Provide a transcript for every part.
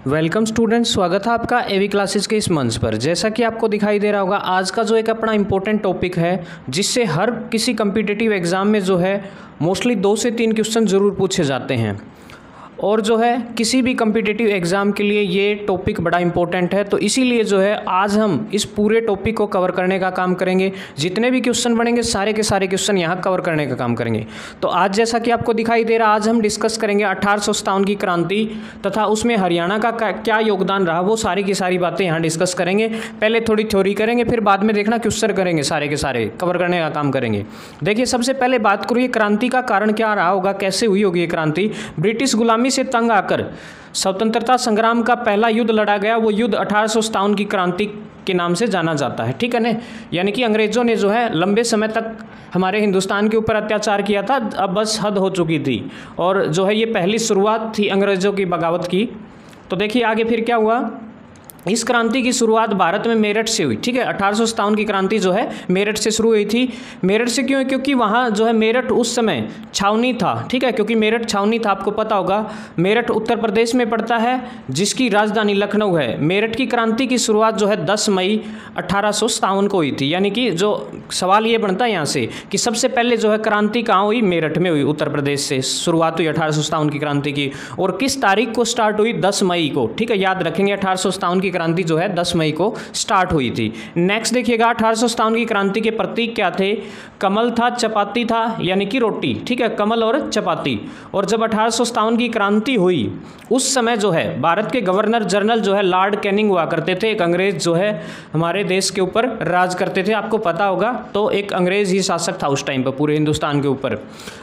Welcome students, स्वागत है आपका एवी क्लासेस के इस मंच पर। जैसा कि आपको दिखाई दे रहा होगा, आज का जो एक अपना इम्पोर्टेंट टॉपिक है जिससे हर किसी कम्पिटिटिव एग्ज़ाम में जो है मोस्टली 2 से 3 क्वेश्चन ज़रूर पूछे जाते हैं और जो है किसी भी कम्पिटिटिव एग्ज़ाम के लिए ये टॉपिक बड़ा इंपॉर्टेंट है। तो इसीलिए जो है आज हम इस पूरे टॉपिक को कवर करने का काम करेंगे। जितने भी क्वेश्चन बनेंगे सारे के सारे क्वेश्चन यहाँ कवर करने का काम करेंगे। तो आज जैसा कि आपको दिखाई दे रहा, आज हम डिस्कस करेंगे 1857 की क्रांति तथा उसमें हरियाणा का क्या योगदान रहा, वो सारी की सारी बातें यहाँ डिस्कस करेंगे। पहले थोड़ी थ्योरी करेंगे, फिर बाद में देखना क्वेश्चन करेंगे, सारे के सारे कवर करने का काम करेंगे। देखिए, सबसे पहले बात करूँ क्रांति का कारण क्या रहा होगा, कैसे हुई होगी ये क्रांति। ब्रिटिश गुलामी से तंग आकर स्वतंत्रता संग्राम का पहला युद्ध लड़ा गया, वो युद्ध 1857 की क्रांति के नाम से जाना जाता है। ठीक है ना, यानी कि अंग्रेज़ों ने जो है लंबे समय तक हमारे हिंदुस्तान के ऊपर अत्याचार किया था, अब बस हद हो चुकी थी और जो है ये पहली शुरुआत थी अंग्रेज़ों की बगावत की। तो देखिए आगे फिर क्या हुआ। इस क्रांति की शुरुआत भारत में मेरठ से हुई। ठीक है, 1857 की क्रांति जो है मेरठ से शुरू हुई थी। मेरठ से क्यों? क्योंकि वहाँ जो है मेरठ उस समय छावनी था। ठीक है, क्योंकि मेरठ छावनी था, आपको पता होगा। मेरठ उत्तर प्रदेश में पड़ता है जिसकी राजधानी लखनऊ है। मेरठ की क्रांति की शुरुआत जो है 10 मई 1857 को हुई थी। यानी कि जो सवाल ये बनता है यहाँ से कि सबसे पहले जो है क्रांति कहाँ हुई, मेरठ में हुई। उत्तर प्रदेश से शुरुआत हुई 1857 की क्रांति की। और किस तारीख को स्टार्ट हुई? 10 मई को। ठीक है, याद रखेंगे 1857 की क्रांति जो है 10 मई को स्टार्ट हुई थी। नेक्स्ट देखिएगा, 1857 की क्रांति के प्रतीक क्या थे? कमल था, चपाती था, यानी कि रोटी। ठीक है, कमल और चपाती। और जब 1857 की क्रांति हुई उस समय जो है भारत के गवर्नर जनरल जो है लॉर्ड कैनिंग हुआ करते थे। एक अंग्रेज जो है हमारे देश के ऊपर राज करते थे, आपको पता होगा। तो एक अंग्रेज ही शासक था उस टाइम पर पूरे हिंदुस्तान के ऊपर।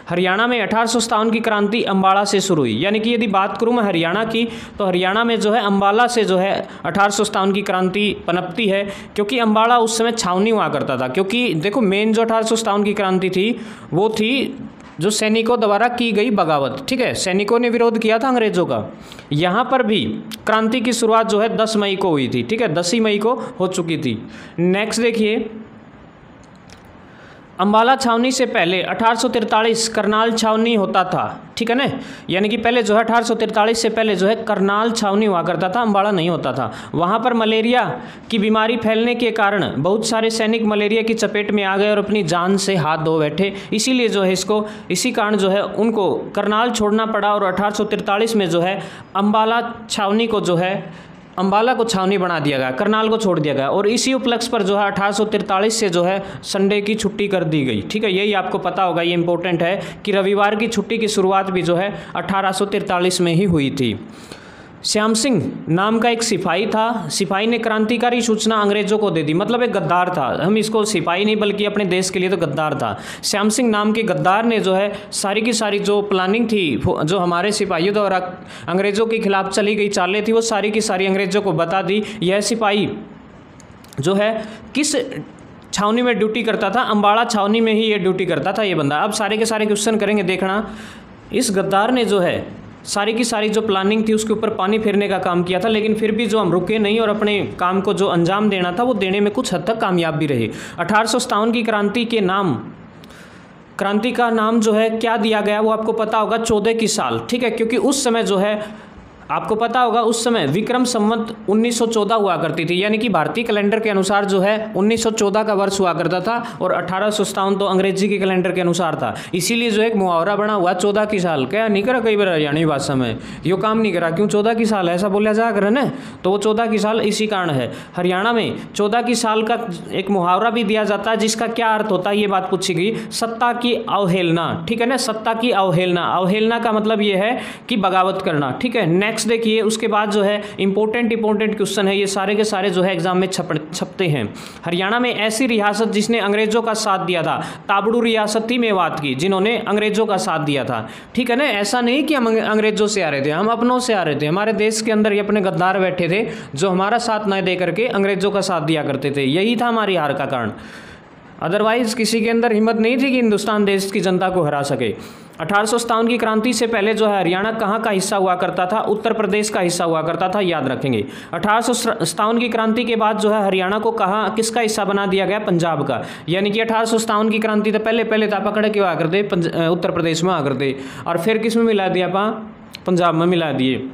हरियाणा में 1857 की क्रांति अंबाला से शुरू हुई। यानी कि यदि बात करूँ मैं हरियाणा की, तो हरियाणा में जो है अंबाला से जो है 1857 की क्रांति पनपती है, क्योंकि अंबाला उस समय छावनी हुआ करता था। क्योंकि देखो, मेन जो 1857 की क्रांति थी वो थी जो सैनिकों द्वारा की गई बगावत। ठीक है, सैनिकों ने विरोध किया था अंग्रेजों का। यहाँ पर भी क्रांति की शुरुआत जो है 10 मई को हुई थी। ठीक है, 10 ही मई को हो चुकी थी। नेक्स्ट देखिए, अंबाला छावनी से पहले 1843 करनाल छावनी होता था। ठीक है ना, यानी कि पहले जो है 1843 से पहले जो है करनाल छावनी हुआ करता था, अंबाला नहीं होता था। वहाँ पर मलेरिया की बीमारी फैलने के कारण बहुत सारे सैनिक मलेरिया की चपेट में आ गए और अपनी जान से हाथ धो बैठे। इसीलिए जो है इसी कारण जो है उनको करनाल छोड़ना पड़ा और 1843 में जो है अंबाला छावनी को जो है अंबाला को छावनी बना दिया गया, करनाल को छोड़ दिया गया। और इसी उपलक्ष्य पर जो है 1843 से जो है संडे की छुट्टी कर दी गई। ठीक है, यही आपको पता होगा, ये इंपॉर्टेंट है कि रविवार की छुट्टी की शुरुआत भी जो है 1843 में ही हुई थी। श्याम सिंह नाम का एक सिपाही था। सिपाही ने क्रांतिकारी सूचना अंग्रेजों को दे दी, मतलब एक गद्दार था। हम इसको सिपाही नहीं बल्कि अपने देश के लिए तो गद्दार था। श्याम सिंह नाम के गद्दार ने जो है सारी की सारी जो प्लानिंग थी, जो हमारे सिपाहियों द्वारा अंग्रेजों के खिलाफ चली गई चालें थी, वो सारी की सारी अंग्रेजों को बता दी। यह सिपाही जो है किस छावनी में ड्यूटी करता था? अंबाला छावनी में ही ये ड्यूटी करता था ये बंदा। अब सारे के सारे क्वेश्चन करेंगे, देखना। इस गद्दार ने जो है सारी की सारी जो प्लानिंग थी उसके ऊपर पानी फेरने का काम किया था, लेकिन फिर भी जो हम रुके नहीं और अपने काम को जो अंजाम देना था वो देने में कुछ हद तक कामयाब भी रहे। 1857 की क्रांति का नाम जो है क्या दिया गया वो आपको पता होगा, 14 की साल। ठीक है, क्योंकि उस समय जो है आपको पता होगा उस समय विक्रम संवत 1914 हुआ करती थी। यानी कि भारतीय कैलेंडर के अनुसार जो है 1914 का वर्ष हुआ करता था और 1857 तो अंग्रेजी के कैलेंडर के अनुसार था। इसीलिए जो एक मुहावरा बना हुआ 14 की साल। क्या नहीं करा कई बार हरियाणवी भाषा में यो काम नहीं करा, क्यों 14 की साल ऐसा बोला जा कर ना, तो वो 14 की साल इसी कारण है। हरियाणा में 14 की साल का एक मुहावरा भी दिया जाता है जिसका क्या अर्थ होता है ये बात पूछी गई, सत्ता की अवहेलना। ठीक है ना, सत्ता की अवहेलना। अवहेलना का मतलब ये है कि बगावत करना। ठीक है, नेक्स्ट देखिए, उसके बाद जो है इंपॉर्टेंट क्वेश्चन है, ये सारे के सारे जो है एग्जाम में छपते हैं। हरियाणा में ऐसी रियासत जिसने अंग्रेजों का साथ दिया था, ताबड़ू रियासत थी मेवात की, जिन्होंने अंग्रेजों का साथ दिया था। ठीक है ना, ऐसा नहीं कि हम अंग्रेजों से आ रहे थे, हम अपनों से आ रहे थे। हमारे देश के अंदर ये अपने गद्दार बैठे थे जो हमारा साथ न दे करके अंग्रेजों का साथ दिया करते थे। यही था हमारी हार का कारण। अदरवाइज किसी के अंदर हिम्मत नहीं थी कि हिंदुस्तान देश की जनता को हरा सके। 1857 की क्रांति से पहले जो है हरियाणा कहाँ का हिस्सा हुआ करता था? उत्तर प्रदेश का हिस्सा हुआ करता था, याद रखेंगे। 1857 की क्रांति के बाद जो है हरियाणा को कहाँ किसका हिस्सा बना दिया गया? पंजाब का। यानी कि 1857 की क्रांति तो पहले था पकड़ के हुआ करते उत्तर प्रदेश में आ करते और फिर किस में मिला दिया? पंजाब में मिला दिए।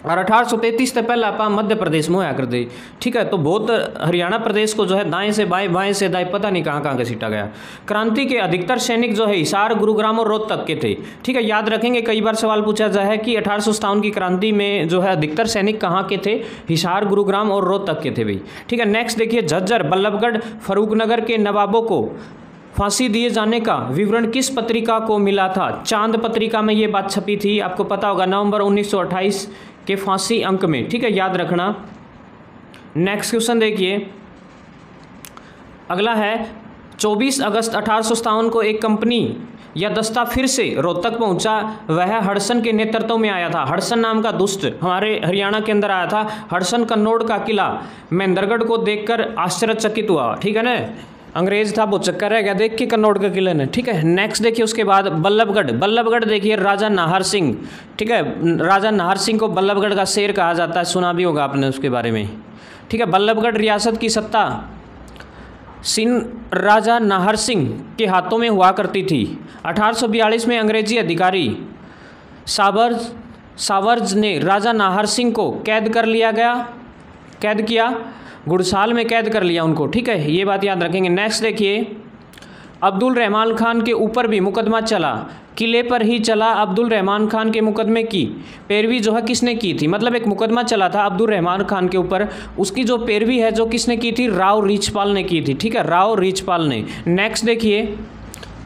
और 1833 से पहले आप मध्य प्रदेश में होया करते। ठीक है, तो बहुत हरियाणा प्रदेश को जो है दाएं से बाएं, बाएं से दाएं, पता नहीं कहाँ कहाँ घसीटा गया। क्रांति के अधिकतर सैनिक जो है हिसार, गुरुग्राम और रोहतक के थे। ठीक है, याद रखेंगे, कई बार सवाल पूछा जाए कि 1857 की क्रांति में जो है अधिकतर सैनिक कहाँ के थे, हिसार, गुरुग्राम और रोहतक के थे भाई। ठीक है, नेक्स्ट देखिए, झज्जर, बल्लभगढ़, फरूखनगर के नवाबों को फांसी दिए जाने का विवरण किस पत्रिका को मिला था? चांद पत्रिका में ये बात छपी थी, आपको पता होगा, नवंबर 1928 के फांसी अंक में। ठीक है, याद रखना। नेक्स्ट क्वेश्चन देखिए, अगला है 24 अगस्त 1857 को एक कंपनी या दस्ता फिर से रोहतक पहुंचा, वह हडसन के नेतृत्व में आया था। हडसन नाम का दुष्ट हमारे हरियाणा के अंदर आया था। हडसन कन्नौज का किला महेंद्रगढ़ को देखकर आश्चर्यचकित हुआ। ठीक है ना, अंग्रेज था वो चक्कर रह गया देख के कन्नौज के किले ने। ठीक है, नेक्स्ट देखिए, उसके बाद बल्लभगढ़। बल्लभगढ़ देखिए, राजा नाहर सिंह। ठीक है, राजा नाहर सिंह को बल्लभगढ़ का शेर कहा जाता है, सुना भी होगा आपने उसके बारे में। ठीक है, बल्लभगढ़ रियासत की सत्ता सिंह राजा नाहर सिंह के हाथों में हुआ करती थी। 1842 में अंग्रेजी अधिकारी सावर्ज ने राजा नाहर सिंह को कैद किया, गुड़साल में कैद कर लिया उनको। ठीक है, ये बात याद रखेंगे। नेक्स्ट देखिए, अब्दुल रहमान खान के ऊपर भी मुकदमा चला, किले पर ही चला। अब्दुल रहमान खान के मुकदमे की पैरवी जो है किसने की थी? मतलब एक मुकदमा चला था अब्दुल रहमान खान के ऊपर, उसकी जो पैरवी है जो किसने की थी? राव रिचपाल ने की थी। ठीक है, राव रिचपाल ने। नेक्स्ट देखिए,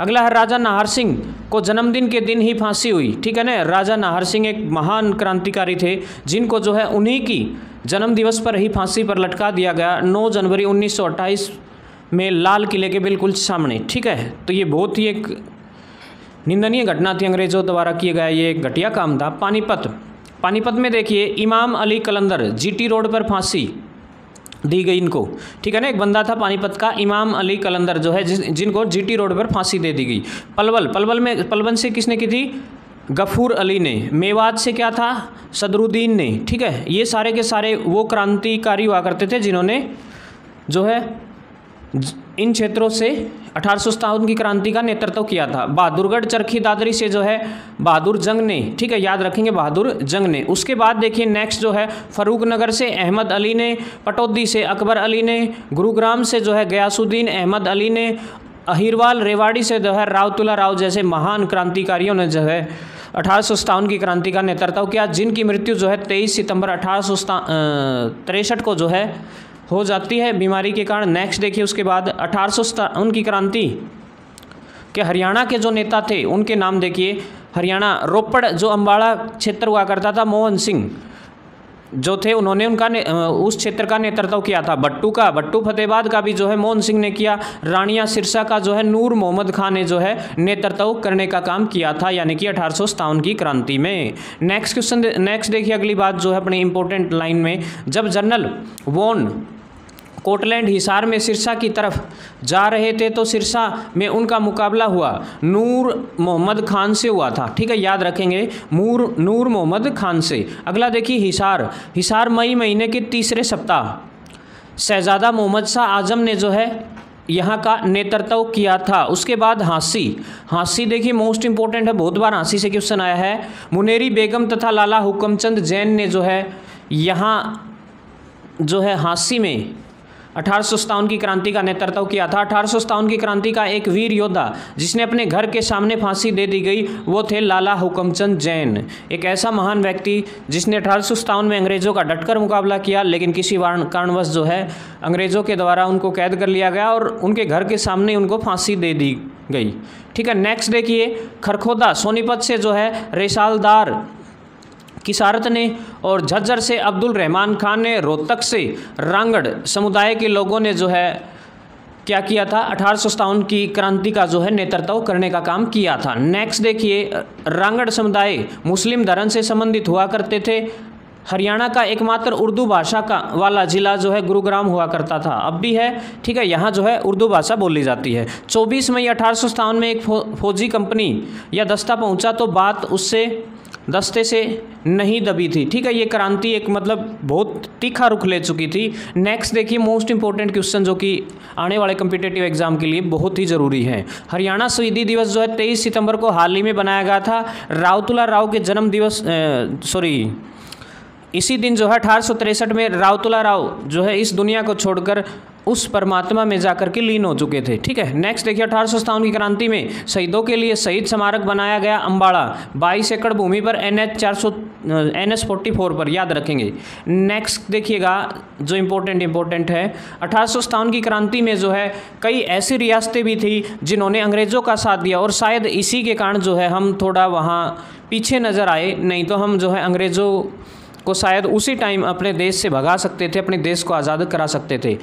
अगला है राजा नाहर सिंह को जन्मदिन के दिन ही फांसी हुई। ठीक है ना, राजा नाहर सिंह एक महान क्रांतिकारी थे जिनको जो है उन्हीं की जन्म दिवस पर ही फांसी पर लटका दिया गया 9 जनवरी 1928 में लाल किले के बिल्कुल सामने। ठीक है, तो ये बहुत ही एक निंदनीय घटना थी, अंग्रेजों द्वारा किया गया ये एक घटिया काम था। पानीपत में देखिए, इमाम अली कलंदर, जीटी रोड पर फांसी दी गई इनको। ठीक है ना, एक बंदा था पानीपत का इमाम अली कलंदर जो है जिनको जीटी रोड पर फांसी दे दी गई। पलवल से किसने की थी? गफूर अली ने। मेवात से क्या था? सदरुद्दीन ने। ठीक है, ये सारे के सारे वो क्रांतिकारी हुआ करते थे जिन्होंने जो है इन क्षेत्रों से 1857 की क्रांति का नेतृत्व किया था। बहादुरगढ़, चरखी दादरी से जो है बहादुर जंग ने। ठीक है, याद रखेंगे, बहादुर जंग ने। उसके बाद देखिए नेक्स्ट जो है फरूखनगर से अहमद अली ने, पटौदी से अकबर अली ने, गुरुग्राम से जो है गयासुद्दीन अहमद अली ने, अहिरवाल रेवाड़ी से जो है रावतुल्ला राव जैसे महान क्रांतिकारियों ने जो है 1857 की क्रांति का नेतृत्व किया, जिनकी मृत्यु जो है 23 सितंबर 1863 को जो है हो जाती है बीमारी के कारण। नेक्स्ट देखिए, उसके बाद 1857 की क्रांति के हरियाणा के जो नेता थे उनके नाम देखिए। हरियाणा रोपड़ जो अम्बाड़ा क्षेत्र हुआ करता था, मोहन सिंह जो थे उन्होंने उस क्षेत्र का नेतृत्व किया था। भट्टू फतेहाबाद का भी जो है मोहन सिंह ने किया। रानिया सिरसा का जो है नूर मोहम्मद खान ने जो है नेतृत्व करने का काम किया था, यानी कि 1857 की क्रांति में। नेक्स्ट देखिए, अगली बात जो है अपनी इंपॉर्टेंट लाइन में, जब जनरल वॉन कोटलैंड हिसार में सिरसा की तरफ जा रहे थे तो सिरसा में उनका मुकाबला हुआ नूर मोहम्मद खान से हुआ था। ठीक है, याद रखेंगे, नूर मोहम्मद खान से। अगला देखिए, हिसार मई महीने के तीसरे सप्ताह शहजादा मोहम्मद शाह आजम ने जो है यहाँ का नेतृत्व किया था। उसके बाद हाँसी देखिए मोस्ट इंपॉर्टेंट है, बहुत बार हाँसी से क्वेश्चन आया है। मुनेरी बेगम तथा लाला हुक्मचंद जैन ने जो है यहाँ जो है हाँसी में 1857 की क्रांति का नेतृत्व किया था। 1857 की क्रांति का एक वीर योद्धा जिसने अपने घर के सामने फांसी दे दी गई वो थे लाला हुक्मचंद जैन, एक ऐसा महान व्यक्ति जिसने 1857 में अंग्रेज़ों का डटकर मुकाबला किया, लेकिन किसी कारणवश जो है अंग्रेज़ों के द्वारा उनको कैद कर लिया गया और उनके घर के सामने उनको फांसी दे दी गई। ठीक है, नेक्स्ट देखिए, खरखोदा सोनीपत से जो है रेसालदार किसारत ने और झज्जर से अब्दुल रहमान खान ने, रोहतक से रांगड़ समुदाय के लोगों ने जो है क्या किया था? 1857 की क्रांति का जो है नेतृत्व करने का काम किया था। नेक्स्ट देखिए, रांगड़ समुदाय मुस्लिम धर्म से संबंधित हुआ करते थे। हरियाणा का एकमात्र उर्दू भाषा का वाला जिला जो है गुरुग्राम हुआ करता था, अब भी है। ठीक है, यहाँ जो है उर्दू भाषा बोली जाती है। 24 मई 1857 में एक फौजी कंपनी या दस्ता पहुँचा तो बात उससे दस्ते से नहीं दबी थी। ठीक है, ये क्रांति एक मतलब बहुत तीखा रुख ले चुकी थी। नेक्स्ट देखिए, मोस्ट इंपॉर्टेंट क्वेश्चन जो कि आने वाले कम्पिटिटिव एग्जाम के लिए बहुत ही ज़रूरी है। हरियाणा शहीदी दिवस जो है 23 सितंबर को हाल ही में बनाया गया था। रावतुल्ला राव के जन्म दिवस इसी दिन जो है 1863 में रावतुला राव जो है इस दुनिया को छोड़कर उस परमात्मा में जाकर के लीन हो चुके थे। ठीक है, नेक्स्ट देखिए 1857 की क्रांति में शहीदों के लिए शहीद स्मारक बनाया गया अम्बाड़ा 22 एकड़ भूमि पर NH 44 पर, याद रखेंगे। नेक्स्ट देखिएगा जो इम्पोर्टेंट है, 1857 की क्रांति में जो है कई ऐसी रियासतें भी थी जिन्होंने अंग्रेज़ों का साथ दिया और शायद इसी के कारण जो है हम थोड़ा वहाँ पीछे नज़र आए, नहीं तो हम जो है अंग्रेज़ों को शायद उसी टाइम अपने देश से भगा सकते थे, अपने देश को आज़ाद करा सकते थे।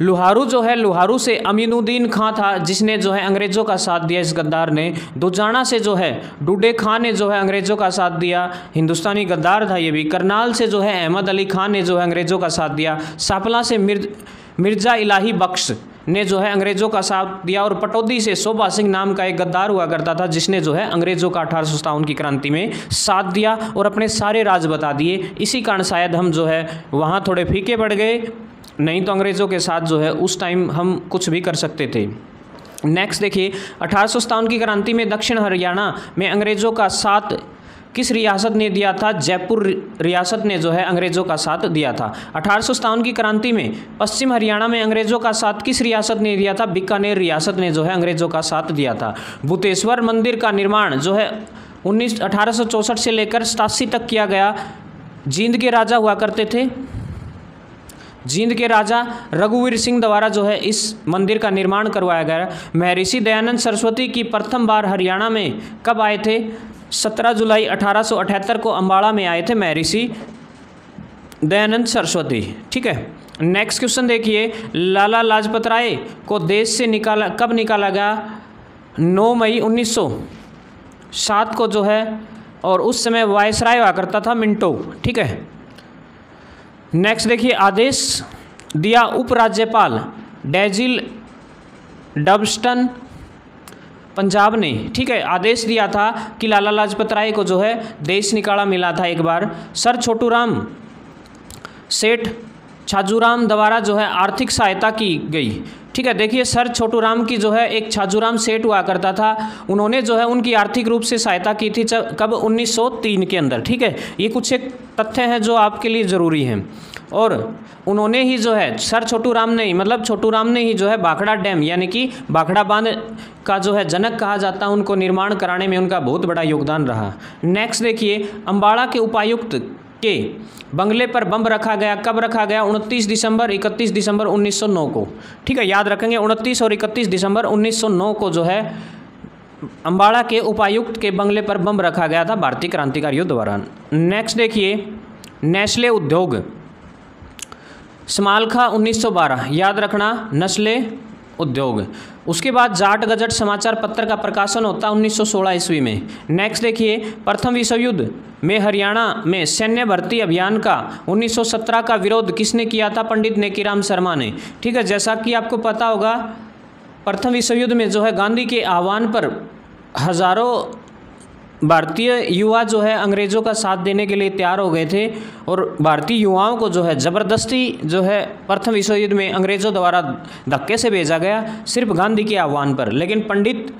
लुहारू जो है, लुहारू से अमीनुद्दीन खां था जिसने जो है अंग्रेज़ों का साथ दिया, इस गद्दार ने। दुजाना से जो है डूडे खां ने जो है अंग्रेज़ों का साथ दिया, हिंदुस्तानी गद्दार था ये भी। करनाल से जो है अहमद अली खां ने जो है अंग्रेज़ों का साथ दिया। सापला से मिर्ज़ा इलाही बख्श ने जो है अंग्रेज़ों का साथ दिया। और पटौदी से शोभा सिंह नाम का एक गद्दार हुआ करता था जिसने जो है अंग्रेज़ों का 1857 की क्रांति में साथ दिया और अपने सारे राज बता दिए। इसी कारण शायद हम जो है वहाँ थोड़े फीके पड़ गए, नहीं तो अंग्रेज़ों के साथ जो है उस टाइम हम कुछ भी कर सकते थे। नेक्स्ट देखिए 1857 की क्रांति में दक्षिण हरियाणा में अंग्रेज़ों का साथ किस रियासत ने दिया था? जयपुर रियासत ने जो है अंग्रेज़ों का साथ दिया था। 1857 की क्रांति में पश्चिम हरियाणा में अंग्रेज़ों का साथ किस रियासत ने दिया था? बीकानेर रियासत ने जो है अंग्रेज़ों का साथ दिया था। भूतेश्वर मंदिर का निर्माण जो है 1864 से लेकर 87 तक किया गया। जींद के राजा हुआ करते थे, जींद के राजा रघुवीर सिंह द्वारा जो है इस मंदिर का निर्माण करवाया गया। महर्षि दयानंद सरस्वती की प्रथम बार हरियाणा में कब आए थे? 17 जुलाई 1878 को अम्बाड़ा में आए थे महर्षि दयानंद सरस्वती। ठीक है, नेक्स्ट क्वेश्चन देखिए, लाला लाजपत राय को देश से कब निकाला गया? 9 मई 1907 को जो है, और उस समय वायसराय हुआ करता था मिंटो। ठीक है, नेक्स्ट देखिए, आदेश दिया उपराज्यपाल डेजिल डबस्टन पंजाब ने। ठीक है, आदेश दिया था कि लाला लाजपत राय को जो है देश निकाला मिला था एक बार। सर छोटूराम सेठ छाजूराम द्वारा जो है आर्थिक सहायता की गई। ठीक है, देखिए सर छोटूराम की जो है एक छाजूराम सेठ हुआ करता था, उन्होंने जो है उनकी आर्थिक रूप से सहायता की थी कब? 1903 के अंदर। ठीक है, ये कुछ एक तथ्य हैं जो आपके लिए ज़रूरी हैं। और उन्होंने ही जो है सर छोटूराम ने ही, मतलब छोटूराम ने ही जो है भाखड़ा डैम यानी कि भाखड़ा बांध का जो है जनक कहा जाता है, उनको निर्माण कराने में उनका बहुत बड़ा योगदान रहा। नेक्स्ट देखिए, अम्बाड़ा के उपायुक्त के बंगले पर बम रखा गया, कब रखा गया? 29 दिसंबर 31 दिसंबर 1909 को। ठीक है, याद रखेंगे 29 और 31 दिसंबर 1909 को जो है अम्बाड़ा के उपायुक्त के बंगले पर बम रखा गया था भारतीय क्रांतिकारियों द्वारा। नेक्स्ट देखिए, नेस्ले उद्योग समालखा 1912, याद रखना नेस्ले उद्योग। उसके बाद जाट गजट समाचार पत्र का प्रकाशन होता है 1916 ईस्वी में। नेक्स्ट देखिए, प्रथम विश्व युद्ध में हरियाणा में सैन्य भर्ती अभियान का 1917 का विरोध किसने किया था? पंडित नेकीराम शर्मा ने। ठीक है, जैसा कि आपको पता होगा प्रथम विश्व युद्ध में जो है गांधी के आह्वान पर हजारों भारतीय युवा जो है अंग्रेज़ों का साथ देने के लिए तैयार हो गए थे और भारतीय युवाओं को जो है ज़बरदस्ती जो है प्रथम विश्व युद्ध में अंग्रेज़ों द्वारा धक्के से भेजा गया सिर्फ गांधी के आह्वान पर। लेकिन पंडित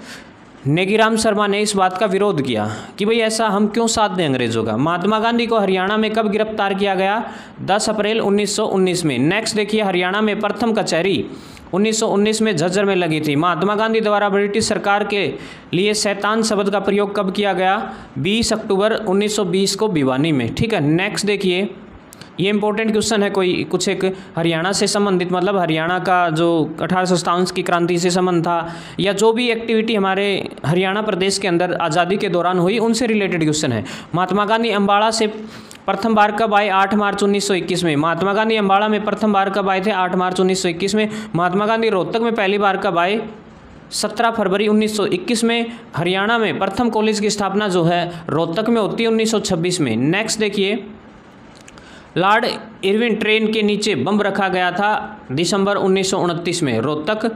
नेकीराम शर्मा ने इस बात का विरोध किया कि भाई ऐसा हम क्यों साथ दें अंग्रेज़ों का। महात्मा गांधी को हरियाणा में कब गिरफ्तार किया गया? 10 अप्रैल 1919 में। नेक्स्ट देखिए, हरियाणा में प्रथम कचहरी 1919 में झज्जर में लगी थी। महात्मा गांधी द्वारा ब्रिटिश सरकार के लिए शैतान शब्द का प्रयोग कब किया गया? 20 अक्टूबर 1920 को भिवानी में। ठीक है, नेक्स्ट देखिए, ये इंपॉर्टेंट क्वेश्चन है, कोई कुछ एक हरियाणा से संबंधित, मतलब हरियाणा का जो 1857 की क्रांति से संबंध था या जो भी एक्टिविटी हमारे हरियाणा प्रदेश के अंदर आज़ादी के दौरान हुई उनसे रिलेटेड क्वेश्चन है। महात्मा गांधी अम्बाड़ा से प्रथम बार कब आए? 8 मार्च 1921 में। महात्मा गांधी अम्बाड़ा में प्रथम बार कब आए थे? 8 मार्च 1921 में। महात्मा गांधी रोहतक में पहली बार कब आए? 17 फरवरी 1921 में। हरियाणा में प्रथम कॉलेज की स्थापना जो है रोहतक में होती है 1926 में। नेक्स्ट देखिए, लॉर्ड इरविन ट्रेन के नीचे बम रखा गया था दिसंबर 1929 में। रोहतक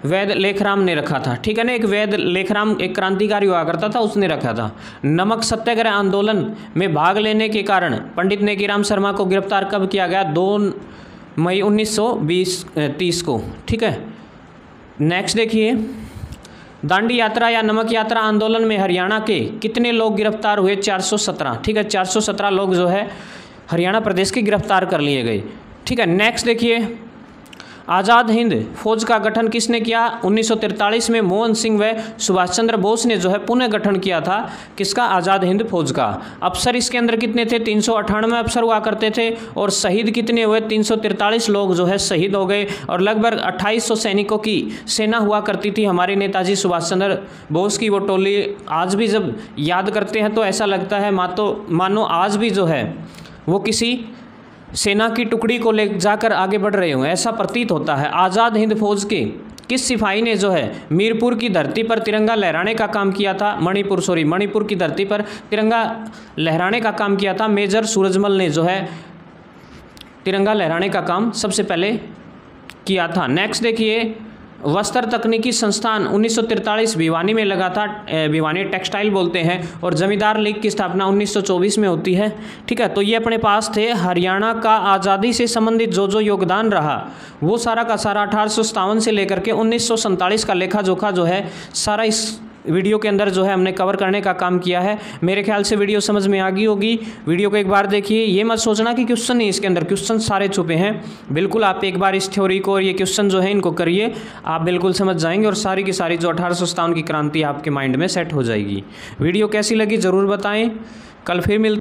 वैद लेखराम ने रखा था। ठीक है ना, एक वैद लेखराम एक क्रांतिकारी हुआ करता था, उसने रखा था। नमक सत्याग्रह आंदोलन में भाग लेने के कारण पंडित नेकीराम शर्मा को गिरफ्तार कब किया गया? 2 मई 1930 को। ठीक है, नेक्स्ट देखिए, दांडी यात्रा या नमक यात्रा आंदोलन में हरियाणा के कितने लोग गिरफ्तार हुए? 417। ठीक है, 417 लोग जो है हरियाणा प्रदेश के गिरफ्तार कर लिए गए। ठीक है, नेक्स्ट देखिए, आज़ाद हिंद फौज का गठन किसने किया? 1943 में मोहन सिंह व सुभाष चंद्र बोस ने जो है पुनः गठन किया था। किसका? आज़ाद हिंद फौज का। अफसर इसके अंदर कितने थे? 398 अफसर हुआ करते थे। और शहीद कितने हुए? 343 लोग जो है शहीद हो गए। और लगभग 2800 सैनिकों की सेना हुआ करती थी हमारे नेताजी सुभाष चंद्र बोस की। वो टोली आज भी जब याद करते हैं तो ऐसा लगता है मानो आज भी जो है वो किसी सेना की टुकड़ी को ले जाकर आगे बढ़ रहे हों, ऐसा प्रतीत होता है। आज़ाद हिंद फौज के किस सिपाही ने जो है मीरपुर की धरती पर तिरंगा लहराने का काम किया था? मणिपुर की धरती पर तिरंगा लहराने का काम किया था। मेजर सूरजमल ने जो है तिरंगा लहराने का काम सबसे पहले किया था। नेक्स्ट देखिए, वस्त्र तकनीकी संस्थान 1943 भिवानी में लगा था। भिवानी टेक्सटाइल बोलते हैं। और जमींदार लीग की स्थापना 1924 में होती है। ठीक है, तो ये अपने पास थे हरियाणा का आज़ादी से संबंधित जो जो योगदान रहा वो सारा का सारा 1857 से लेकर के 1947 का लेखा जोखा जो है सारा इस वीडियो के अंदर जो है हमने कवर करने का काम किया है। मेरे ख्याल से वीडियो समझ में आ गई होगी। वीडियो को एक बार देखिए, ये मत सोचना कि क्वेश्चन नहीं, इसके अंदर क्वेश्चन सारे छुपे हैं। बिल्कुल आप एक बार इस थ्योरी को और ये क्वेश्चन जो है इनको करिए, आप बिल्कुल समझ जाएंगे और सारी की सारी जो 1857 की क्रांति आपके माइंड में सेट हो जाएगी। वीडियो कैसी लगी ज़रूर बताएँ। कल फिर मिलते